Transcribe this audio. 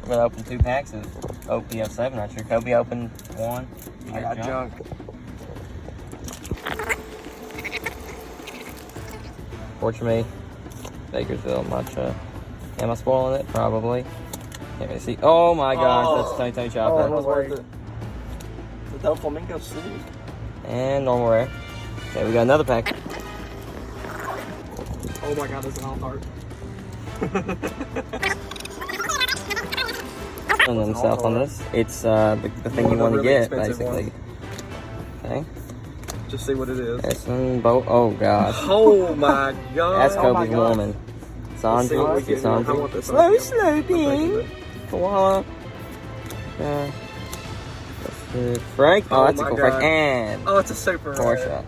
I'm gonna open 2 packs of OP-07. Not sure. Kobe opened 1. I got junk. Fortunately, Bakersville matcha. Am I spoiling it? Probably. Can't really see. Oh my gosh, that's Tony chocolate. Oh, it was worth it. The Del Flamingo City. And normal rare. Okay, we got another pack. Oh my god, there's an alt art. And then south on this. It's the thing you want to get, basically. Okay. Just see what it is. Essence boat. Oh gosh. Oh my god. That's Kobe's woman. Sanji. Slow, bean. Koala. Frank. Oh, that's a cool Frank. And oh, it's a super 4 shot.